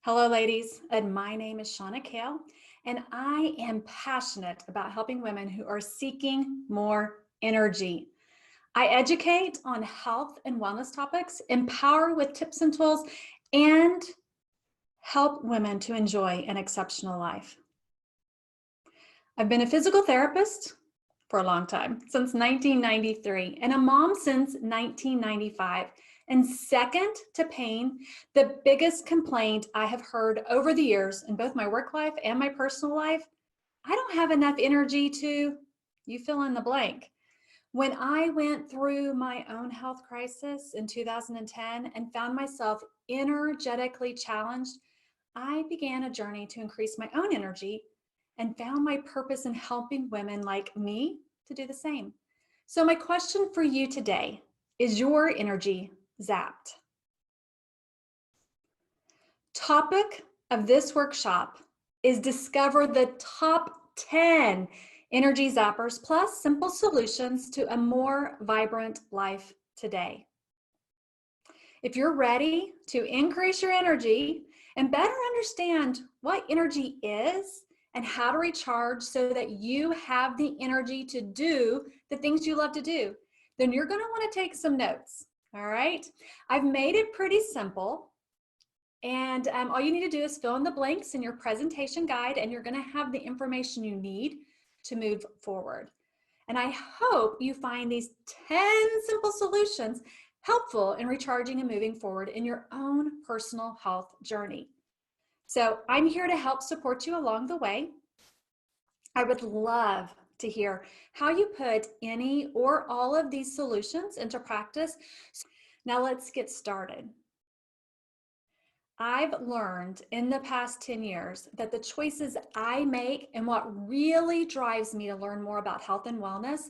Hello, ladies, and my name is Shauna Kale, and I am passionate about helping women who are seeking more energy. I educate on health and wellness topics, empower with tips and tools, and help women to enjoy an exceptional life. I've been a physical therapist for a long time, since 1993, and a mom since 1995. And second to pain, the biggest complaint I have heard over the years in both my work life and my personal life, I don't have enough energy to, you fill in the blank. When I went through my own health crisis in 2010 and found myself energetically challenged, I began a journey to increase my own energy and found my purpose in helping women like me to do the same. So my question for you today, is your energy zapped? Topic of this workshop is discover the top 10 energy zappers plus simple solutions to a more vibrant life today. If you're ready to increase your energy and better understand what energy is and how to recharge so that you have the energy to do the things you love to do, then you're going to want to take some notes. All right. I've made it pretty simple. And all you need to do is fill in the blanks in your presentation guide, and you're going to have the information you need to move forward. And I hope you find these 10 simple solutions helpful in recharging and moving forward in your own personal health journey. So I'm here to help support you along the way. I would love to hear how you put any or all of these solutions into practice. Now let's get started. I've learned in the past 10 years that the choices I make and what really drives me to learn more about health and wellness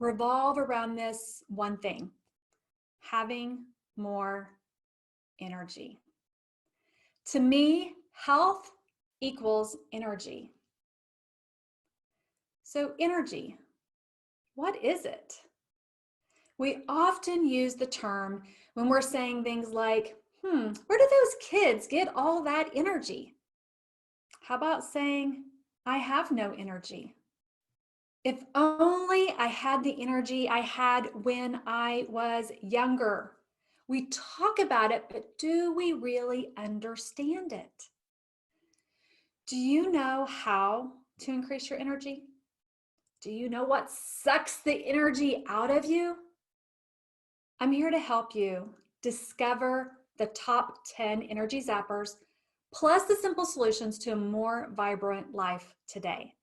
revolve around this one thing: having more energy. To me, health equals energy. So energy, what is it? We often use the term when we're saying things like, where do those kids get all that energy? How about saying, I have no energy? If only I had the energy I had when I was younger. We talk about it, but do we really understand it? Do you know how to increase your energy? Do you know what sucks the energy out of you? I'm here to help you discover the top 10 energy zappers, plus the simple solutions to a more vibrant life today.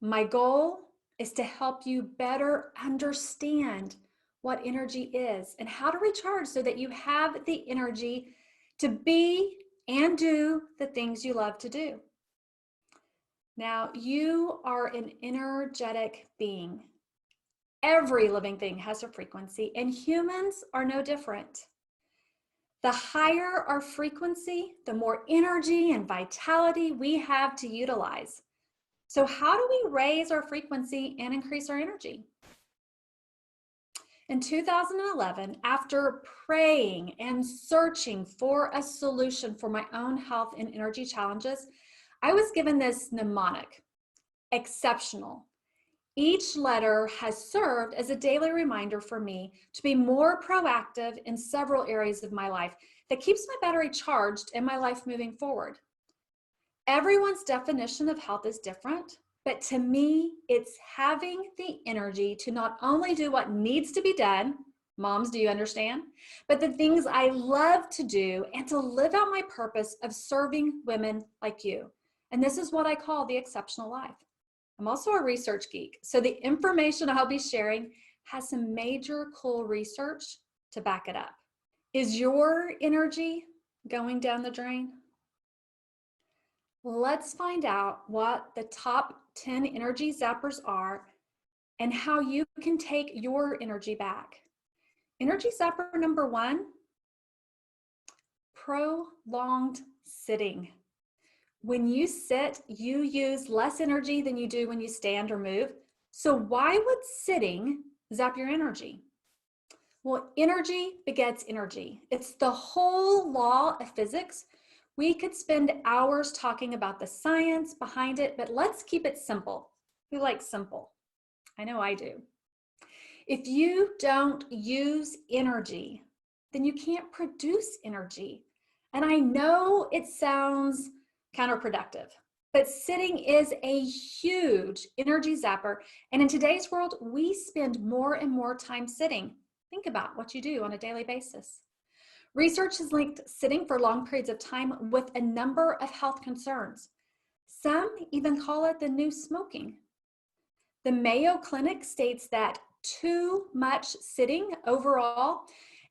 My goal is to help you better understand what energy is and how to recharge so that you have the energy to be and do the things you love to do. Now, you are an energetic being. Every living thing has a frequency, and humans are no different. The higher our frequency, the more energy and vitality we have to utilize. So how do we raise our frequency and increase our energy? In 2011, after praying and searching for a solution for my own health and energy challenges, I was given this mnemonic: exceptional. Each letter has served as a daily reminder for me to be more proactive in several areas of my life that keeps my battery charged and my life moving forward. Everyone's definition of health is different, but to me, it's having the energy to not only do what needs to be done, moms, do you understand? But the things I love to do and to live out my purpose of serving women like you. And this is what I call the exceptional life. I'm also a research geek, so the information I'll be sharing has some major cool research to back it up. Is your energy going down the drain? Let's find out what the top 10 energy zappers are and how you can take your energy back. Energy zapper number 1, prolonged sitting. When you sit, you use less energy than you do when you stand or move. So why would sitting zap your energy? Well, energy begets energy. It's the whole law of physics. We could spend hours talking about the science behind it, but let's keep it simple. Who likes simple? I know I do. If you don't use energy, then you can't produce energy. And I know it sounds counterproductive, but sitting is a huge energy zapper. And in today's world, we spend more and more time sitting. Think about what you do on a daily basis. Research has linked sitting for long periods of time with a number of health concerns. Some even call it the new smoking. The Mayo Clinic states that too much sitting overall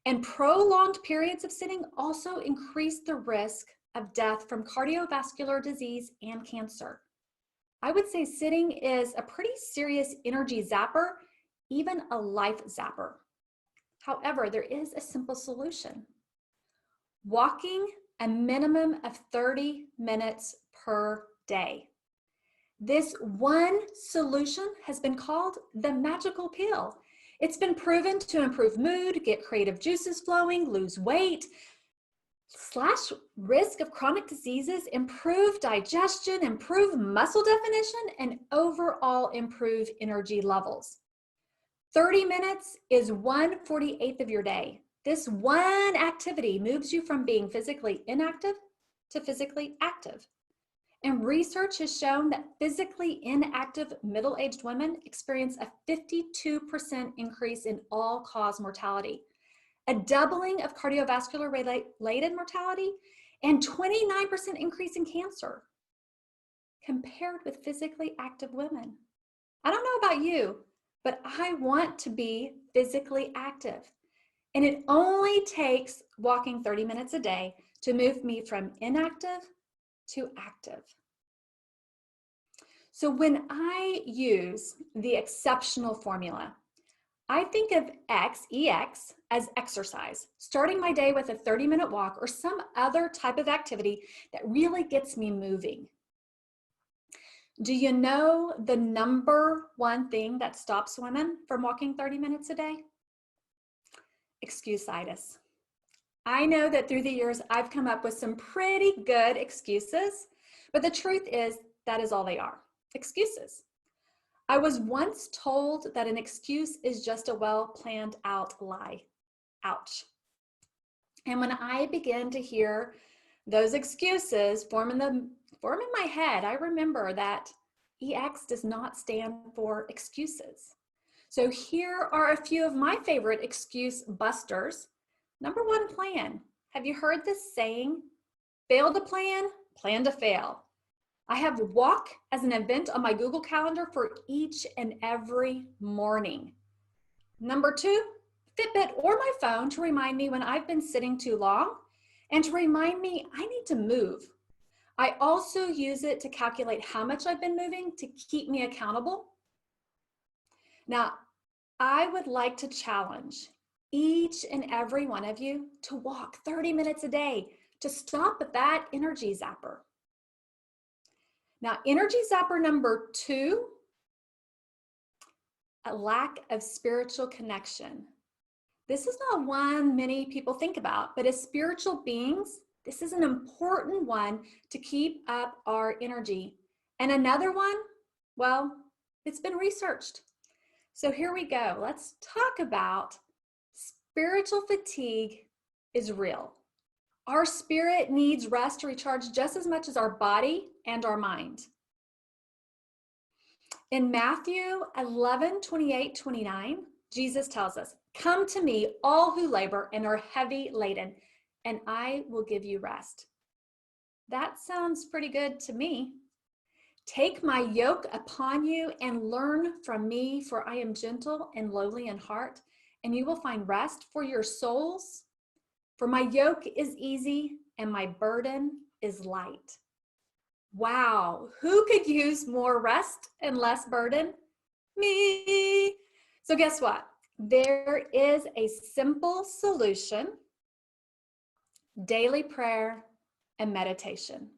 and prolonged periods of sitting also increase the risk of death from cardiovascular disease and cancer. I would say sitting is a pretty serious energy zapper, even a life zapper. However, there is a simple solution. Walking a minimum of 30 minutes per day. This one solution has been called the magical pill. It's been proven to improve mood, get creative juices flowing, lose weight, slash risk of chronic diseases, improve digestion, improve muscle definition, and overall improve energy levels. 30 minutes is 1/48 of your day. This one activity moves you from being physically inactive to physically active. And research has shown that physically inactive middle-aged women experience a 52% increase in all-cause mortality, a doubling of cardiovascular-related mortality, and 29% increase in cancer compared with physically active women. I don't know about you, but I want to be physically active. And it only takes walking 30 minutes a day to move me from inactive to active. So when I use the exceptional formula, I think of EX, as exercise, starting my day with a 30-minute walk or some other type of activity that really gets me moving. Do you know the number one thing that stops women from walking 30 minutes a day? Excuse-itis. I know that through the years, I've come up with some pretty good excuses, but the truth is that is all they are, excuses. I was once told that an excuse is just a well-planned out lie. Ouch. And when I began to hear those excuses form in my head, I remember that EX does not stand for excuses. So here are a few of my favorite excuse busters. Number one, plan. Have you heard this saying? Fail to plan, plan to fail. I have walk as an event on my Google Calendar for each and every morning. Number two, Fitbit or my phone to remind me when I've been sitting too long and to remind me I need to move. I also use it to calculate how much I've been moving to keep me accountable. Now, I would like to challenge each and every one of you to walk 30 minutes a day to stop at that energy zapper. Now, energy zapper number two, a lack of spiritual connection. This is not one many people think about, but as spiritual beings, this is an important one to keep up our energy. And another one, well, it's been researched. So here we go. Let's talk about spiritual fatigue is real. Our spirit needs rest to recharge just as much as our body and our mind. In Matthew 11:28-29, Jesus tells us, "Come to me, all who labor and are heavy laden, and I will give you rest." That sounds pretty good to me. Take my yoke upon you and learn from me, for I am gentle and lowly in heart, and you will find rest for your souls. For my yoke is easy and my burden is light. Wow, who could use more rest and less burden? Me. So guess what? There is a simple solution: daily prayer and meditation.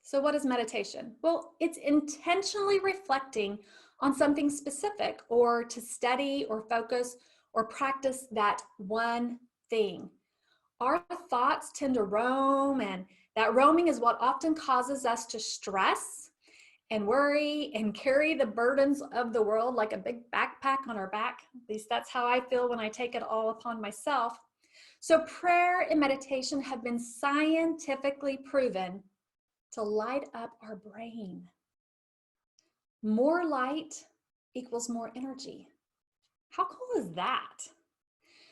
So what is meditation? Well, it's intentionally reflecting on something specific or to study or focus or practice that one thing. Our thoughts tend to roam, and that roaming is what often causes us to stress and worry and carry the burdens of the world like a big backpack on our back. At least that's how I feel when I take it all upon myself. So prayer and meditation have been scientifically proven to light up our brain. More light equals more energy. How cool is that?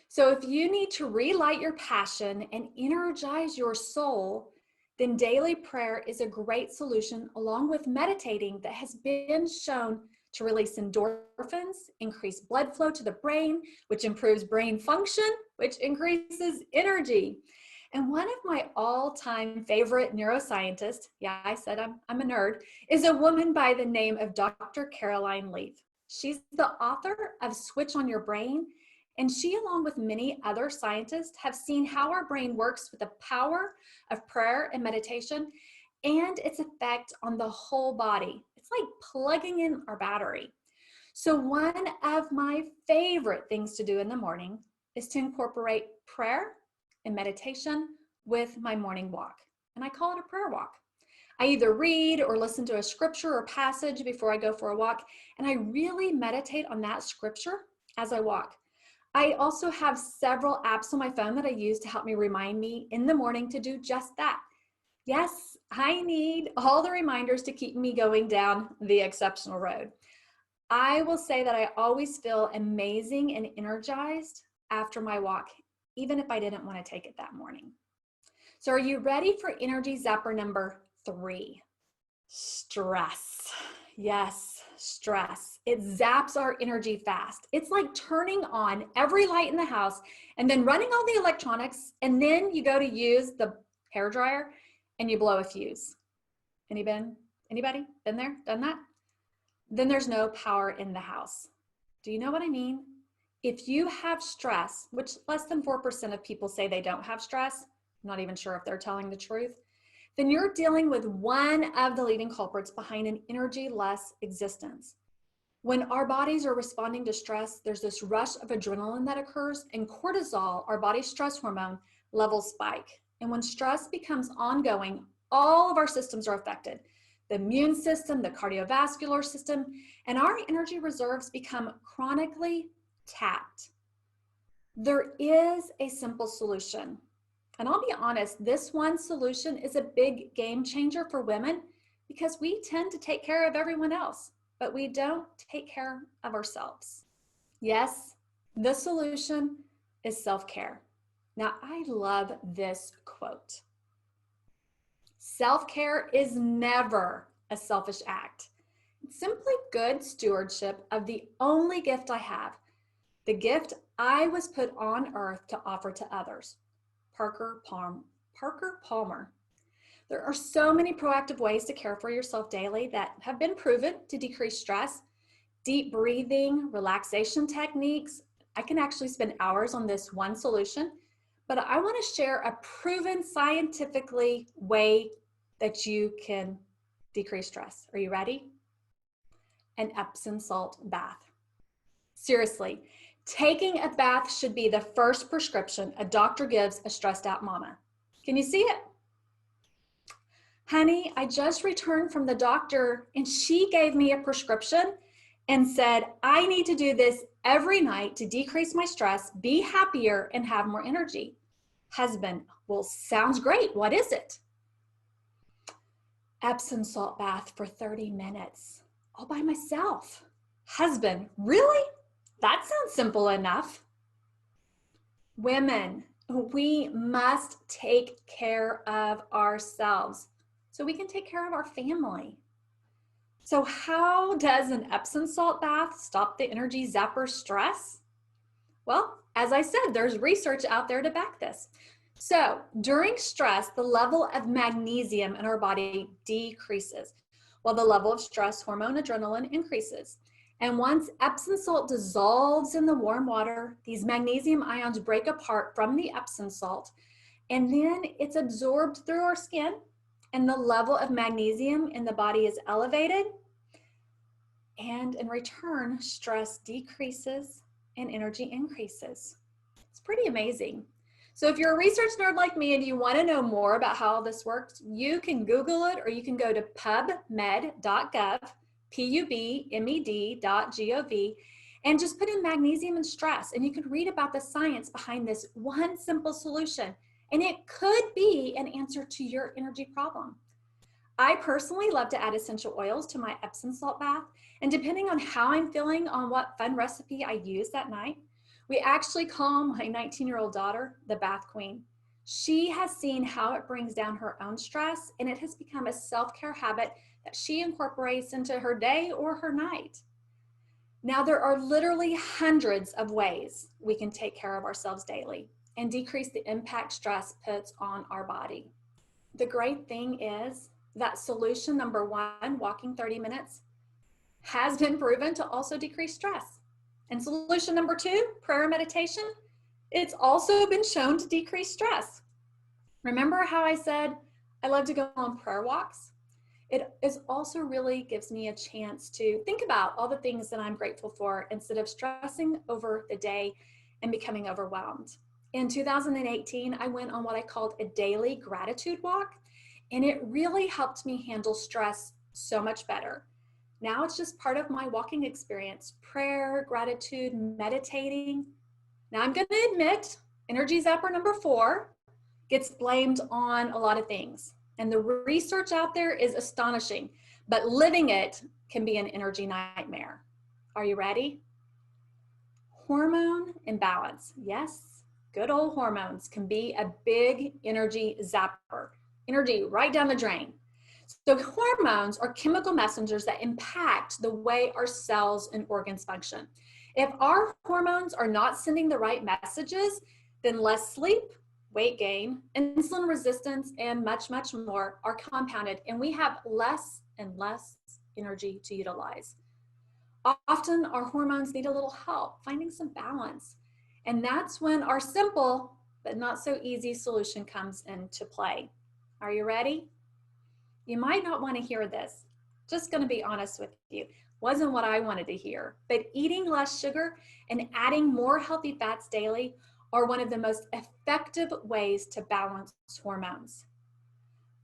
So if you need to relight your passion and energize your soul, then daily prayer is a great solution, along with meditating, that has been shown to release endorphins, increase blood flow to the brain, which improves brain function, which increases energy. And one of my all-time favorite neuroscientists, yeah, I said I'm a nerd, is a woman by the name of Dr. Caroline Leaf. She's the author of Switch on Your Brain, and she, along with many other scientists, have seen how our brain works with the power of prayer and meditation and its effect on the whole body. It's like plugging in our battery. So one of my favorite things to do in the morning is to incorporate prayer and meditation with my morning walk. And I call it a prayer walk. I either read or listen to a scripture or passage before I go for a walk, and I really meditate on that scripture as I walk. I also have several apps on my phone that I use to help me remind me in the morning to do just that. Yes, I need all the reminders to keep me going down the exceptional road. I will say that I always feel amazing and energized after my walk, even if I didn't want to take it that morning. So are you ready for Energy Zapper number 3? Stress. Yes, stress. It zaps our energy fast. It's like turning on every light in the house and then running all the electronics, and then you go to use the hairdryer and you blow a fuse. Anybody been there, done that? Then there's no power in the house. Do you know what I mean? If you have stress, which less than 4% of people say they don't have stress, I'm not even sure if they're telling the truth, then you're dealing with one of the leading culprits behind an energy-less existence. When our bodies are responding to stress, there's this rush of adrenaline that occurs, and cortisol, our body's stress hormone, levels spike. And when stress becomes ongoing, all of our systems are affected. The immune system, the cardiovascular system, and our energy reserves become chronically tapped. There is a simple solution. And I'll be honest, this one solution is a big game changer for women because we tend to take care of everyone else, but we don't take care of ourselves. Yes, the solution is self-care. Now, I love this quote. Self-care is never a selfish act. It's simply good stewardship of the only gift I have, the gift I was put on earth to offer to others. Parker Palmer. There are so many proactive ways to care for yourself daily that have been proven to decrease stress. Deep breathing, relaxation techniques. I can actually spend hours on this one solution, but I want to share a proven scientifically way that you can decrease stress. Are you ready? An Epsom salt bath. Seriously. Taking a bath should be the first prescription a doctor gives a stressed out mama. Can you see it? Honey, I just returned from the doctor and she gave me a prescription and said, I need to do this every night to decrease my stress, be happier, and have more energy. Husband, well, sounds great. What is it? Epsom salt bath for 30 minutes, all by myself. Husband, really? That sounds simple enough. Women, we must take care of ourselves so we can take care of our family. So how does an Epsom salt bath stop the Energy Zapper stress? Well, as I said, there's research out there to back this. So during stress, the level of magnesium in our body decreases, while the level of stress hormone adrenaline increases. And once Epsom salt dissolves in the warm water, these magnesium ions break apart from the Epsom salt, and then it's absorbed through our skin, and the level of magnesium in the body is elevated. And in return, stress decreases and energy increases. It's pretty amazing. So if you're a research nerd like me and you want to know more about how all this works, you can Google it, or you can go to pubmed.gov, pubmed.gov, and just put in magnesium and stress, and you can read about the science behind this one simple solution. And it could be an answer to your energy problem. I personally love to add essential oils to my Epsom salt bath, and depending on how I'm feeling on what fun recipe I use that night, we actually call my 19-year-old daughter the bath queen. She has seen how it brings down her own stress, and it has become a self-care habit that she incorporates into her day or her night. Now, there are literally hundreds of ways we can take care of ourselves daily and decrease the impact stress puts on our body. The great thing is that solution number one, walking 30 minutes, has been proven to also decrease stress. And solution number two, prayer and meditation, it's also been shown to decrease stress. Remember how I said I love to go on prayer walks? It also really gives me a chance to think about all the things that I'm grateful for instead of stressing over the day and becoming overwhelmed. In 2018, I went on what I called a daily gratitude walk, and it really helped me handle stress so much better. Now it's just part of my walking experience, prayer, gratitude, meditating. Now I'm going to admit, Energy Zapper number 4 gets blamed on a lot of things. And the research out there is astonishing, but living it can be an energy nightmare. Are you ready? Hormone imbalance. Yes, good old hormones can be a big energy zapper. Energy right down the drain. So hormones are chemical messengers that impact the way our cells and organs function. If our hormones are not sending the right messages, then less sleep, weight gain, insulin resistance, and much, much more are compounded, and we have less and less energy to utilize. Often our hormones need a little help finding some balance, and that's when our simple but not so easy solution comes into play. Are you ready? You might not want to hear this. Just going to be honest with you. Wasn't what I wanted to hear. But eating less sugar and adding more healthy fats daily are one of the most effective ways to balance hormones.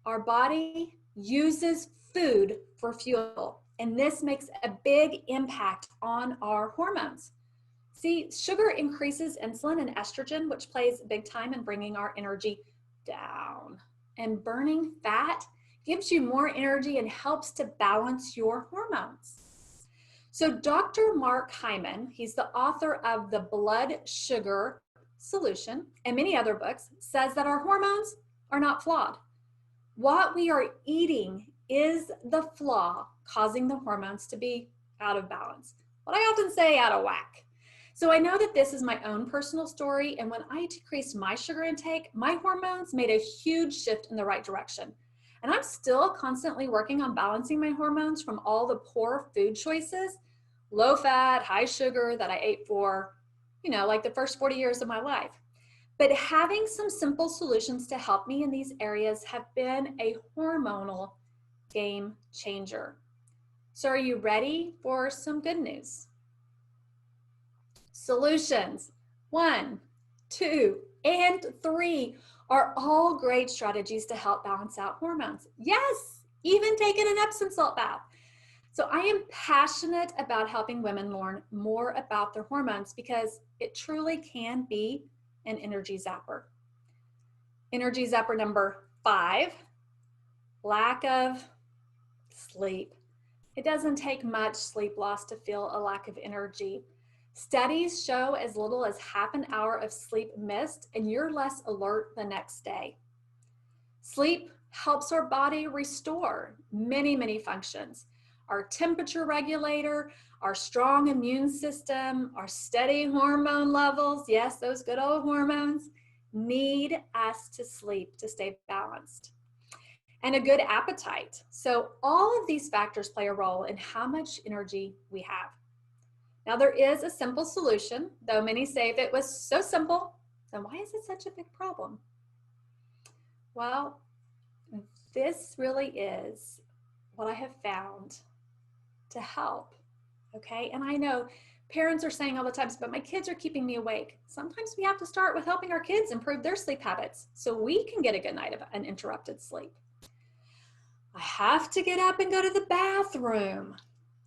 Our body uses food for fuel, and this makes a big impact on our hormones. See, sugar increases insulin and estrogen, which plays big time in bringing our energy down. And burning fat gives you more energy and helps to balance your hormones. So Dr. Mark Hyman, he's the author of The Blood Sugar Solution and many other books, says that our hormones are not flawed. What we are eating is the flaw causing the hormones to be out of balance. What I often say, out of whack. So I know that this is my own personal story, and when I decreased my sugar intake, my hormones made a huge shift in the right direction. And I'm still constantly working on balancing my hormones from all the poor food choices, low fat, high sugar that I ate for, like the first 40 years of my life. But having some simple solutions to help me in these areas have been a hormonal game changer. So are you ready for some good news? Solutions 1, 2, and 3 are all great strategies to help balance out hormones. Yes, even taking an Epsom salt bath. So I am passionate about helping women learn more about their hormones because it truly can be an energy zapper. Energy zapper number 5, lack of sleep. It doesn't take much sleep loss to feel a lack of energy. Studies show as little as half an hour of sleep missed and you're less alert the next day. Sleep helps our body restore many, many functions. Our temperature regulator, our strong immune system, our steady hormone levels, yes, those good old hormones, need us to sleep to stay balanced. And a good appetite. So all of these factors play a role in how much energy we have. Now there is a simple solution, though many say if it was so simple, then why is it such a big problem? Well, this really is what I have found to help, okay? And I know Parents are saying all the time, but my kids are keeping me awake. Sometimes we have to start with helping our kids improve their sleep habits so we can get a good night of uninterrupted sleep. I have to get up and go to the bathroom.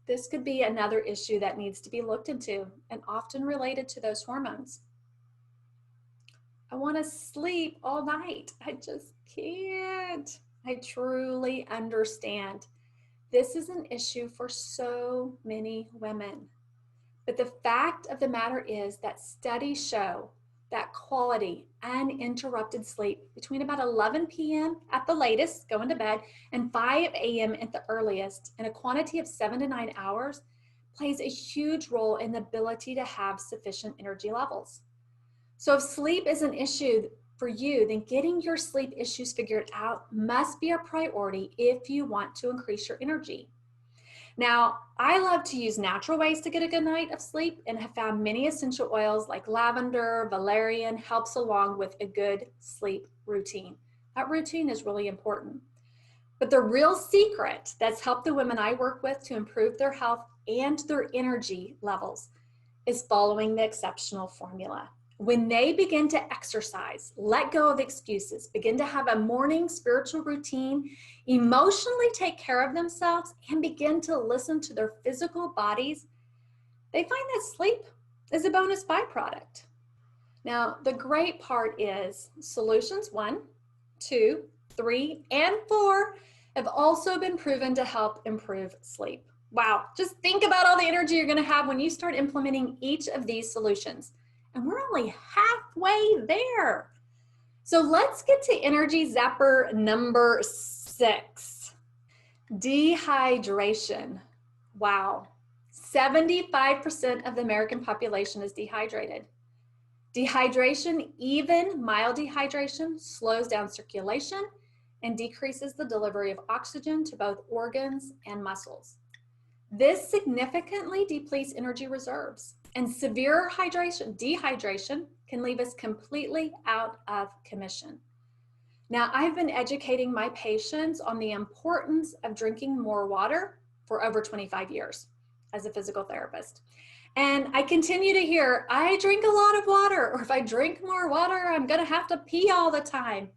This could be another issue that needs to be looked into and often related to those hormones. I want to sleep all night. I just can't. I truly understand. This is an issue for so many women. But the fact of the matter is that studies show that quality, uninterrupted sleep between about 11 p.m. at the latest, going to bed, and 5 a.m. at the earliest, in a quantity of 7 to 9 hours, plays a huge role in the ability to have sufficient energy levels. So if sleep is an issue for you, then getting your sleep issues figured out must be a priority if you want to increase your energy. Now, I love to use natural ways to get a good night of sleep and have found many essential oils like lavender, valerian helps along with a good sleep routine. That routine is really important. But the real secret that's helped the women I work with to improve their health and their energy levels is following the exceptional formula. When they begin to exercise, let go of excuses, begin to have a morning spiritual routine, emotionally take care of themselves, and begin to listen to their physical bodies, they find that sleep is a bonus byproduct. Now, the great part is solutions 1, 2, 3, and 4 have also been proven to help improve sleep. Wow, just think about all the energy you're going to have when you start implementing each of these solutions. And we're only halfway there. So let's get to energy zapper number 6. Dehydration. Wow. 75% of the American population is dehydrated. Dehydration, even mild dehydration, slows down circulation and decreases the delivery of oxygen to both organs and muscles. This significantly depletes energy reserves, and severe dehydration can leave us completely out of commission. Now, I've been educating my patients on the importance of drinking more water for over 25 years as a physical therapist. And I continue to hear, I drink a lot of water, or if I drink more water, I'm going to have to pee all the time.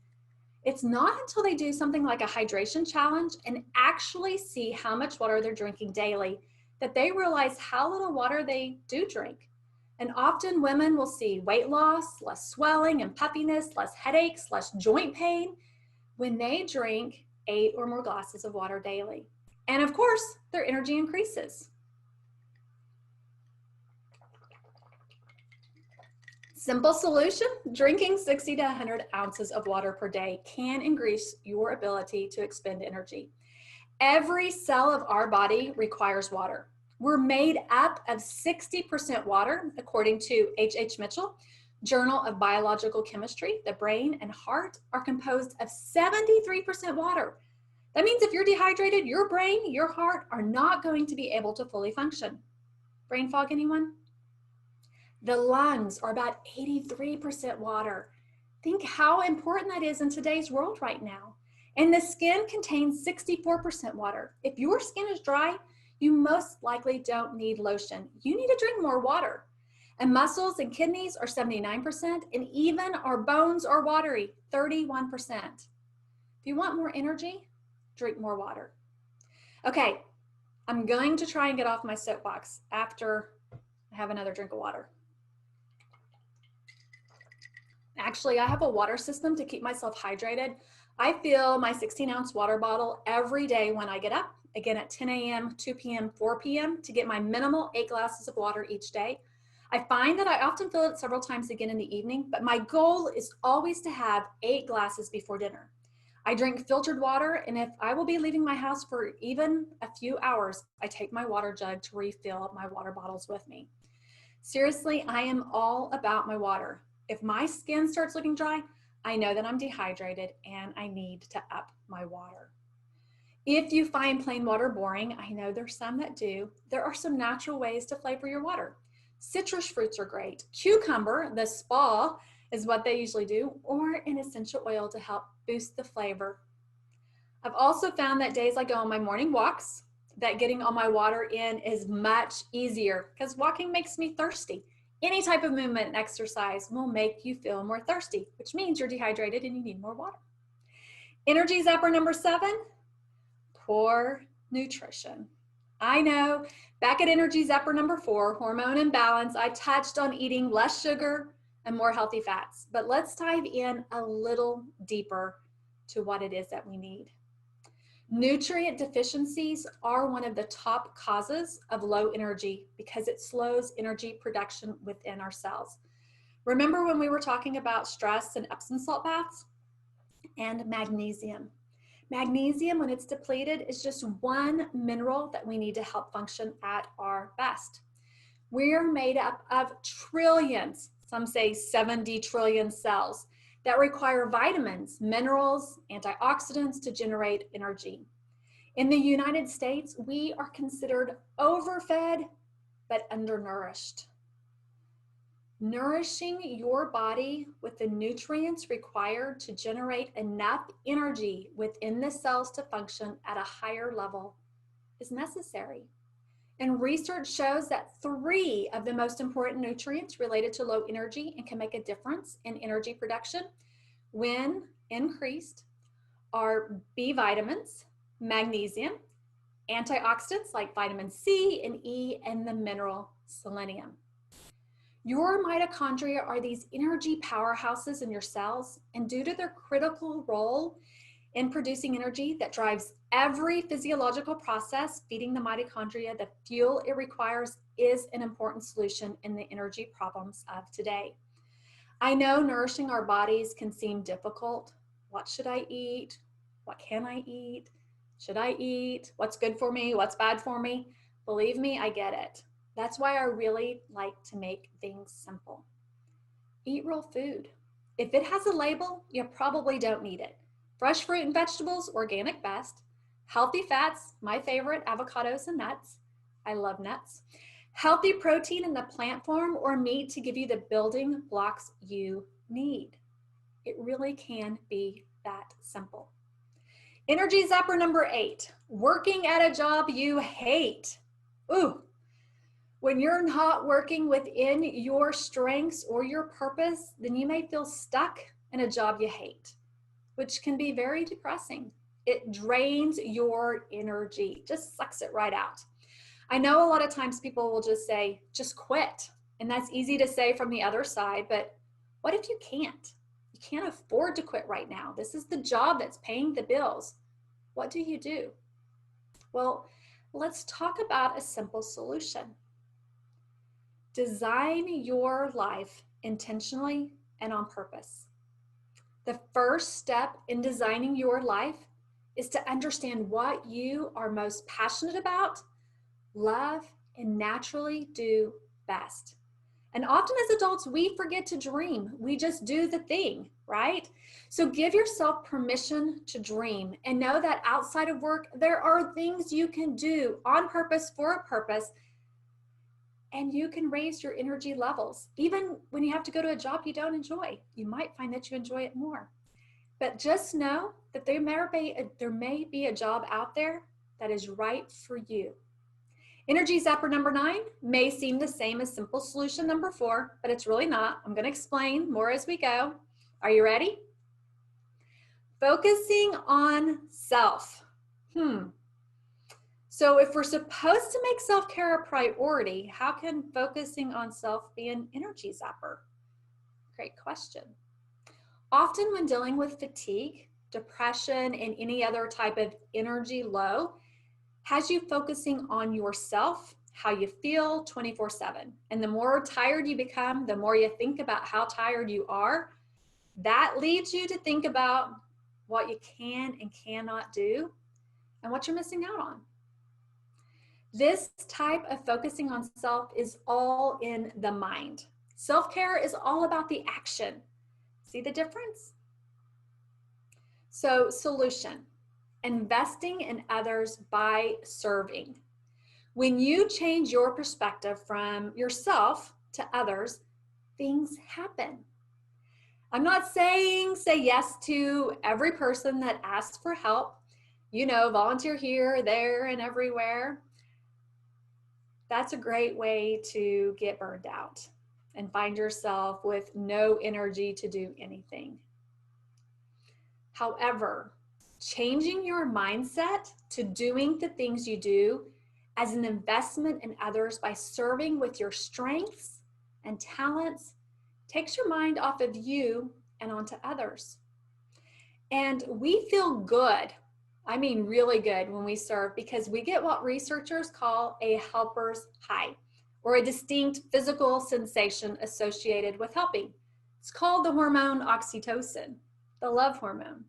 It's not until they do something like a hydration challenge and actually see how much water they're drinking daily that they realize how little water they do drink. And often women will see weight loss, less swelling and puffiness, less headaches, less joint pain when they drink 8 or more glasses of water daily. And of course, their energy increases. Simple solution, drinking 60 to 100 ounces of water per day can increase your ability to expend energy. Every cell of our body requires water. We're made up of 60% water, according to H.H. Mitchell, Journal of Biological Chemistry. The brain and heart are composed of 73% water. That means if you're dehydrated, your brain, your heart are not going to be able to fully function. Brain fog, anyone? The lungs are about 83% water. Think how important that is in today's world right now. And the skin contains 64% water. If your skin is dry, you most likely don't need lotion. You need to drink more water. And muscles and kidneys are 79%, and even our bones are watery, 31%. If you want more energy, drink more water. Okay, I'm going to try and get off my soapbox after I have another drink of water. Actually, I have a water system to keep myself hydrated. I fill my 16-ounce water bottle every day when I get up, again at 10 a.m., 2 p.m., 4 p.m. to get my minimal 8 glasses of water each day. I find that I often fill it several times again in the evening, but my goal is always to have 8 glasses before dinner. I drink filtered water, and if I will be leaving my house for even a few hours, I take my water jug to refill my water bottles with me. Seriously, I am all about my water. If my skin starts looking dry, I know that I'm dehydrated and I need to up my water. If you find plain water boring, I know there's some that do, there are some natural ways to flavor your water. Citrus fruits are great. Cucumber, the spa, is what they usually do, or an essential oil to help boost the flavor. I've also found that days I go on my morning walks, that getting all my water in is much easier because walking makes me thirsty. Any type of movement and exercise will make you feel more thirsty, which means you're dehydrated and you need more water. Energy zapper number 7, poor nutrition. I know, back at Energy Zapper number 4, hormone imbalance, I touched on eating less sugar and more healthy fats, but let's dive in a little deeper to what it is that we need. Nutrient deficiencies are one of the top causes of low energy because it slows energy production within our cells. Remember when we were talking about stress and Epsom salt baths? And magnesium. Magnesium, when it's depleted, is just one mineral that we need to help function at our best. We're made up of trillions, some say 70 trillion cells, that require vitamins, minerals, antioxidants to generate energy. In the United States, we are considered overfed but undernourished. Nourishing your body with the nutrients required to generate enough energy within the cells to function at a higher level is necessary. And research shows that 3 of the most important nutrients related to low energy and can make a difference in energy production when increased are B vitamins, magnesium, antioxidants like vitamin C and E, and the mineral selenium. Your mitochondria are these energy powerhouses in your cells, and due to their critical role in producing energy that drives every physiological process feeding the mitochondria, the fuel it requires is an important solution in the energy problems of today. I know nourishing our bodies can seem difficult. What should I eat? What can I eat? Should I eat? What's good for me? What's bad for me? Believe me, I get it. That's why I really like to make things simple. Eat real food. If it has a label, you probably don't need it. Fresh fruit and vegetables, organic best. Healthy fats, my favorite, avocados and nuts. I love nuts. Healthy protein in the plant form or meat to give you the building blocks you need. It really can be that simple. Energy zapper number 8, working at a job you hate. Ooh. When you're not working within your strengths or your purpose, then you may feel stuck in a job you hate, which can be very depressing. It drains your energy, just sucks it right out. I know a lot of times people will just say, just quit. And that's easy to say from the other side, but what if you can't? You can't afford to quit right now. This is the job that's paying the bills. What do you do? Well, let's talk about a simple solution. Design your life intentionally and on purpose. The first step in designing your life is to understand what you are most passionate about, love, and naturally do best. And often as adults, we forget to dream. We just do the thing, right? So give yourself permission to dream and know that outside of work, there are things you can do on purpose for a purpose, and you can raise your energy levels. Even when you have to go to a job you don't enjoy, you might find that you enjoy it more. But just know that there may be a job out there that is right for you. Energy zapper number 9 may seem the same as simple solution number 4, but it's really not. I'm going to explain more as we go. Are you ready? Focusing on self. So if we're supposed to make self-care a priority, how can focusing on self be an energy zapper? Great question. Often when dealing with fatigue, depression, and any other type of energy low, has you focusing on yourself, how you feel 24/7. And the more tired you become, the more you think about how tired you are. That leads you to think about what you can and cannot do and what you're missing out on. This type of focusing on self is all in the mind. Self-care is all about the action. See the difference? So, solution. Investing in others by serving. When you change your perspective from yourself to others, things happen. I'm not saying say yes to every person that asks for help. volunteer here, there, and everywhere. That's a great way to get burned out and find yourself with no energy to do anything. However, changing your mindset to doing the things you do as an investment in others by serving with your strengths and talents takes your mind off of you and onto others. And we feel good, I mean really good, when we serve, because we get what researchers call a helper's high, or a distinct physical sensation associated with helping. It's called the hormone oxytocin, the love hormone.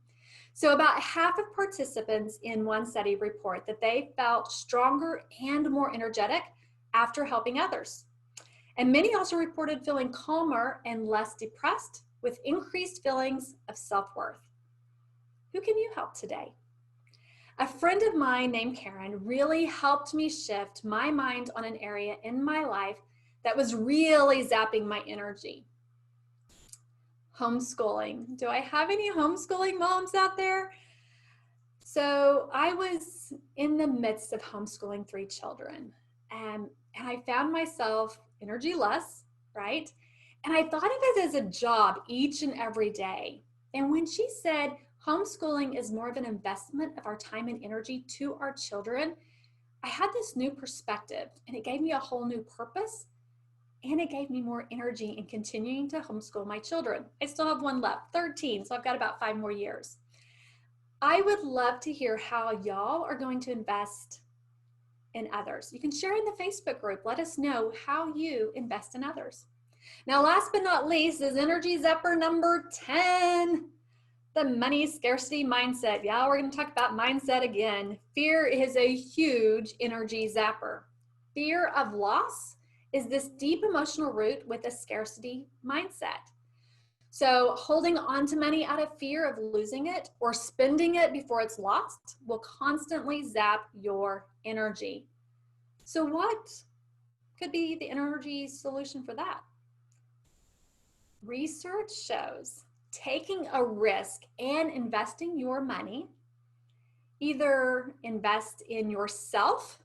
So about half of participants in one study report that they felt stronger and more energetic after helping others. And many also reported feeling calmer and less depressed, with increased feelings of self-worth. Who can you help today? A friend of mine named Karen really helped me shift my mind on an area in my life that was really zapping my energy. Homeschooling. Do I have any homeschooling moms out there? So I was in the midst of homeschooling 3 children, and I found myself energy-less, right? And I thought of it as a job each and every day. And when she said homeschooling is more of an investment of our time and energy to our children, I had this new perspective, and it gave me a whole new purpose, and it gave me more energy in continuing to homeschool my children. I still have one left, 13, so I've got about 5 more years. I would love to hear how y'all are going to invest in others. You can share in the Facebook group. Let us know how you invest in others. Now, last but not least is Energy Zapper number 10, the money scarcity mindset. Yeah, we're going to talk about mindset again. Fear is a huge energy zapper. Fear of loss is this deep emotional root with a scarcity mindset. So holding on to money out of fear of losing it or spending it before it's lost will constantly zap your energy. So what could be the energy solution for that? Research shows taking a risk and investing your money, either invest in yourself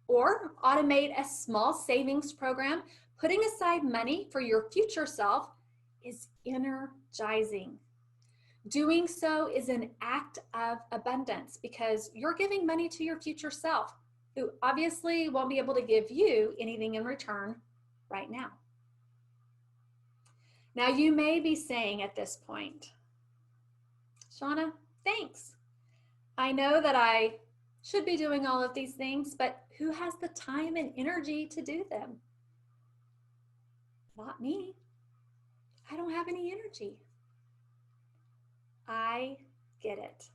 or automate a small savings program, putting aside money for your future self, is energizing. Doing so is an act of abundance because you're giving money to your future self, who obviously won't be able to give you anything in return right now. Now, you may be saying at this point, Shauna, thanks. I know that I should be doing all of these things, but who has the time and energy to do them? Not me. I don't have any energy. I get it.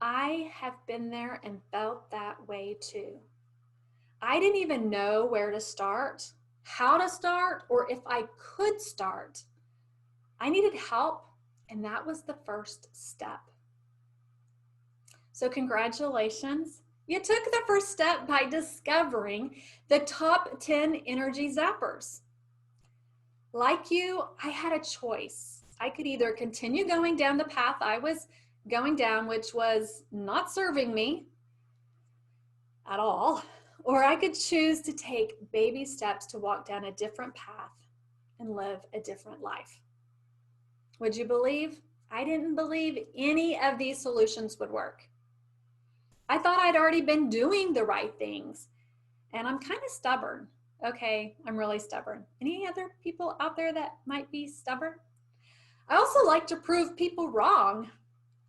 I have been there and felt that way too. I didn't even know where to start, how to start, or if I could start. I needed help, and that was the first step. So congratulations. You took the first step by discovering the top 10 energy zappers. Like you, I had a choice. I could either continue going down the path I was going down, which was not serving me at all, or I could choose to take baby steps to walk down a different path and live a different life. Would you believe? I didn't believe any of these solutions would work. I thought I'd already been doing the right things, and I'm kind of stubborn. Okay, I'm really stubborn. Any other people out there that might be stubborn? I also like to prove people wrong.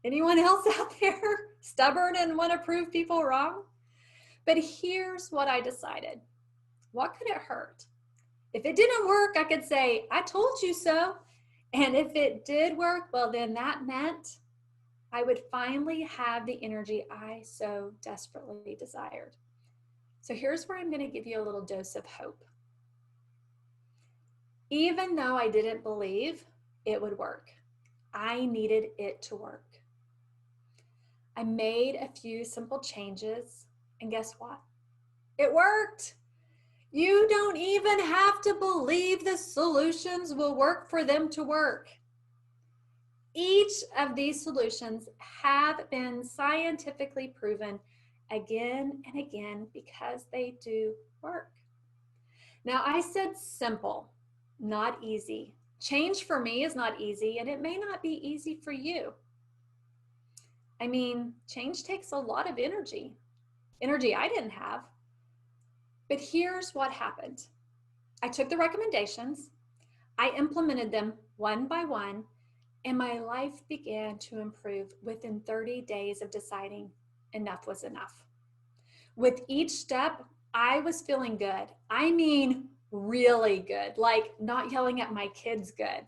Anyone else out there stubborn and want to prove people wrong? But here's what I decided. What could it hurt? If it didn't work, I could say, I told you so. And if it did work, well, then that meant I would finally have the energy I so desperately desired. So here's where I'm going to give you a little dose of hope. Even though I didn't believe it would work, I needed it to work. I made a few simple changes, and guess what? It worked. You don't even have to believe the solutions will work for them to work. Each of these solutions have been scientifically proven again and again because they do work. Now, I said simple, not easy. Change for me is not easy, and it may not be easy for you. I mean, change takes a lot of energy I didn't have. But here's what happened. I took the recommendations, I implemented them one by one, and my life began to improve within 30 days of deciding enough was enough. With each step, I was feeling good. I mean, really good, like not yelling at my kids good.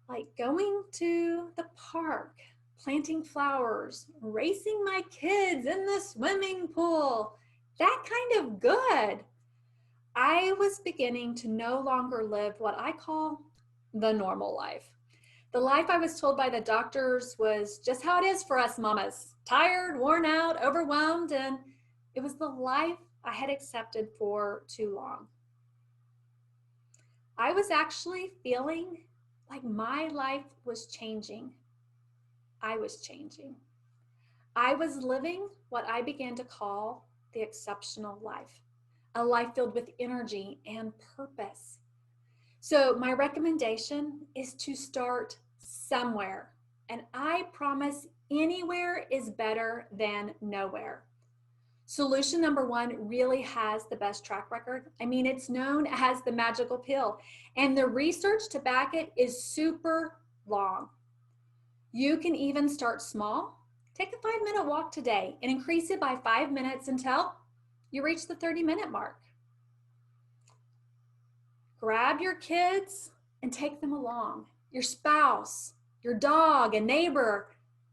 Like going to the park, planting flowers, racing my kids in the swimming pool, that kind of good. I was beginning to no longer live what I call the normal life. The life I was told by the doctors was just how it is for us mamas, tired, worn out, overwhelmed, and it was the life I had accepted for too long. I was actually feeling like my life was changing. I was changing. I was living what I began to call the exceptional life, a life filled with energy and purpose. So my recommendation is to start somewhere. And I promise anywhere is better than nowhere. Solution number one really has the best track record. I mean, it's known as the magical pill, and the research to back it is super long. You can even start small. Take a 5-minute walk today and increase it by 5 minutes until you reach the 30-minute mark. Grab your kids and take them along, your spouse, your dog, a neighbor,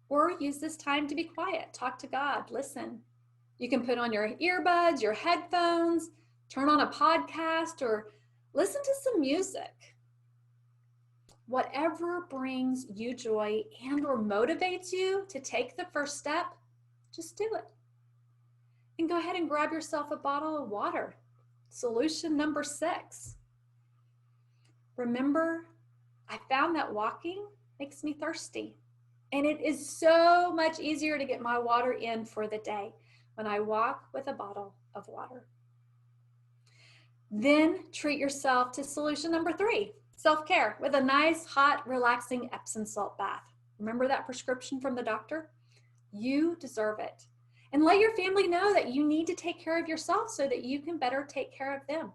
or use this time to be quiet, talk to God, listen. You can put on your earbuds, your headphones, turn on a podcast, or listen to some music. Whatever brings you joy and or motivates you to take the first step, just do it. And go ahead and grab yourself a bottle of water. Solution number 6. Remember, I found that walking makes me thirsty. And it is so much easier to get my water in for the day when I walk with a bottle of water. Then treat yourself to solution number 3, self-care with a nice, hot, relaxing Epsom salt bath. Remember that prescription from the doctor? You deserve it. And let your family know that you need to take care of yourself so that you can better take care of them.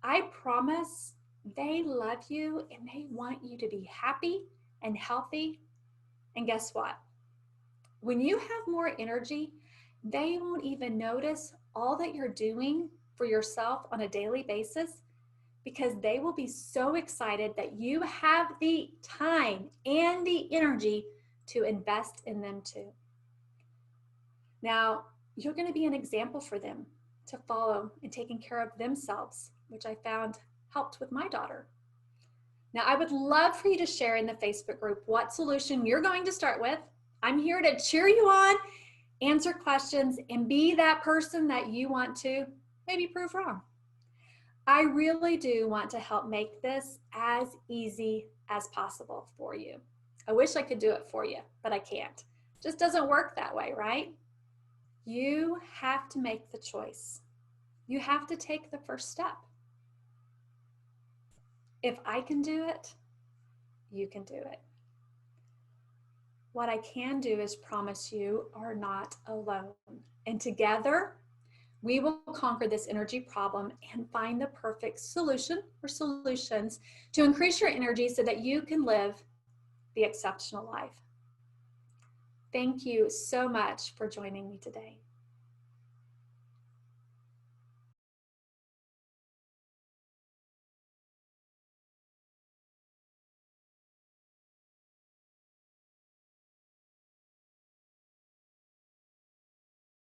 I promise they love you and they want you to be happy and healthy. And guess what? When you have more energy, they won't even notice all that you're doing for yourself on a daily basis because they will be so excited that you have the time and the energy to invest in them too. Now, you're going to be an example for them to follow in taking care of themselves, which I found helped with my daughter. Now, I would love for you to share in the Facebook group what solution you're going to start with. I'm here to cheer you on, answer questions, and be that person that you want to maybe prove wrong. I really do want to help make this as easy as possible for you. I wish I could do it for you, but I can't. It just doesn't work that way, right? You have to make the choice. You have to take the first step. If I can do it, you can do it. What I can do is promise you are not alone. And together, we will conquer this energy problem and find the perfect solution or solutions to increase your energy so that you can live the exceptional life. Thank you so much for joining me today.